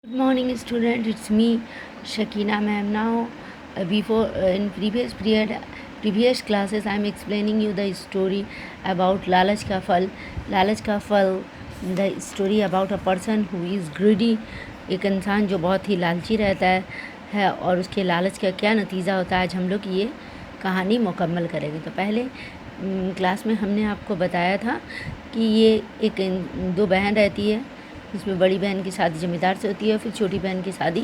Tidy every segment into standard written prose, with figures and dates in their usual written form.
Good morning, student. It's me, Shakina ma'am. Now, in previous classes, I'm explaining you the story about Lalach ka Phal. Lalach ka Phal, the story about a person who is greedy. एक इंसान जो बहुत ही लालची रहता है और उसके लालच का क्या नतीजा होता है, आज हम लोग ये कहानी मुकम्मल करेंगे। तो पहले क्लास में हमने आपको बताया था कि ये एक दो बहन रहती है, जिसमें बड़ी बहन की शादी ज़मींदार से होती है, फिर छोटी बहन की शादी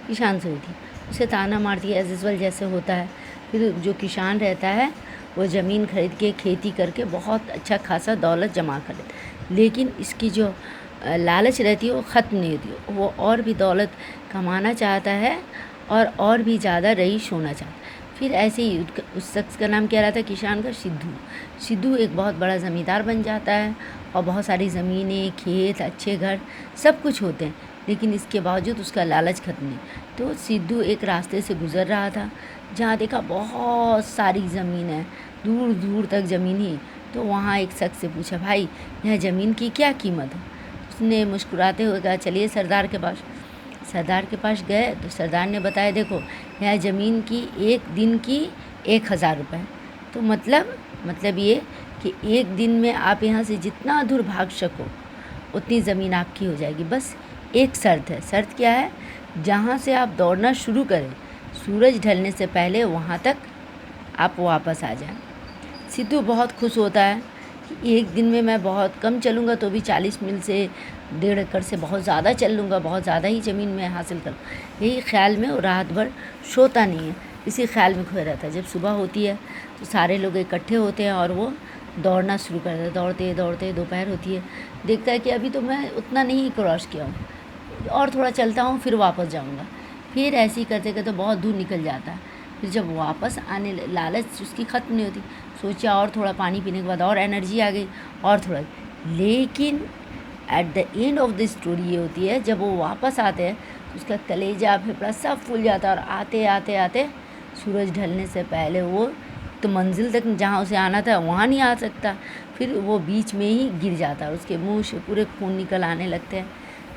किसान से होती है। उसे ताना मारती है एज यूजुअल जैसे होता है। फिर जो किसान रहता है वो ज़मीन खरीद के खेती करके बहुत अच्छा खासा दौलत जमा कर लेता है, लेकिन इसकी जो लालच रहती है वो ख़त्म नहीं होती। वो और भी दौलत कमाना चाहता है और भी ज़्यादा रईस होना चाहता है। फिर ऐसे ही उस शख्स का नाम क्या रहा था, किसान का, सिद्धू एक बहुत बड़ा ज़मींदार बन जाता है और बहुत सारी ज़मीनें, खेत, अच्छे घर, सब कुछ होते हैं, लेकिन इसके बावजूद उसका लालच खत्म नहीं। तो सिद्धू एक रास्ते से गुज़र रहा था जहाँ देखा बहुत सारी ज़मीन है, दूर दूर तक ज़मीन ही। तो वहाँ एक शख्स से पूछा, भाई यह ज़मीन की क्या कीमत है? उसने मुस्कुराते हुए कहा, चलिए सरदार के पास। सरदार के पास गए तो सरदार ने बताया, देखो यह ज़मीन की एक दिन की 1000 रुपये। तो मतलब ये कि एक दिन में आप यहाँ से जितना दूर भाग सको उतनी ज़मीन आपकी हो जाएगी। बस एक शर्त है। शर्त क्या है? जहाँ से आप दौड़ना शुरू करें सूरज ढलने से पहले वहाँ तक आप वापस आ जाएं। सिद्धू बहुत खुश होता है कि एक दिन में मैं बहुत कम चलूँगा तो भी 40 मील से 1.5 एकड़ से बहुत ज़्यादा चल लूँगा, बहुत ज़्यादा ही ज़मीन में हासिल कर। यही ख्याल में वो रात भर सोता नहीं है, इसी ख्याल में खोया रहता है। जब सुबह होती है तो सारे लोग इकट्ठे होते हैं और वो दौड़ना शुरू कर देते हैं। दौड़ते दौड़ते दोपहर होती है, देखता है कि अभी तो मैं उतना नहीं क्रॉस किया हूँ, और थोड़ा चलता हूँ फिर वापस जाऊँगा। फिर ऐसे ही करते करते बहुत दूर निकल जाता है। फिर जब वापस आने, लालच उसकी ख़त्म नहीं होती, सोचा और थोड़ा पानी पीने के बाद और एनर्जी आ गई और थोड़ा, लेकिन at the end of the story ये होती है, जब वो वापस आते हैं तो उसका कलेजा फेफड़ा सब फूल जाता है और आते आते आते सूरज ढलने से पहले वो तो मंजिल तक जहाँ उसे आना था वहाँ नहीं आ सकता। फिर वो बीच में ही गिर जाता है, उसके मुंह से पूरे खून निकल आने लगते हैं।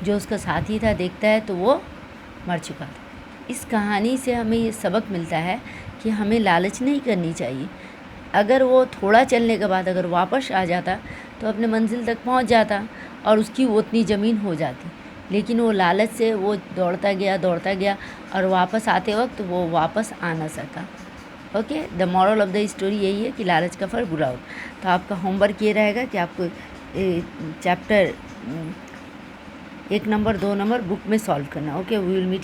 जो उसका साथी था देखता है तो वो मर चुका था। इस कहानी से हमें ये सबक मिलता है कि हमें लालच नहीं करनी चाहिए। अगर वो थोड़ा चलने के बाद अगर वापस आ जाता तो अपने मंजिल तक पहुंच जाता और उसकी उतनी ज़मीन हो जाती, लेकिन वो लालच से वो दौड़ता गया और वापस आते वक्त वो वापस आ ना सका। Okay, the moral of the story यही है कि लालच का फल बुरा हो। तो आपका होमवर्क ये रहेगा कि आपको चैप्टर 1 नंबर 2 नंबर बुक में सॉल्व करना। Okay, we will meet.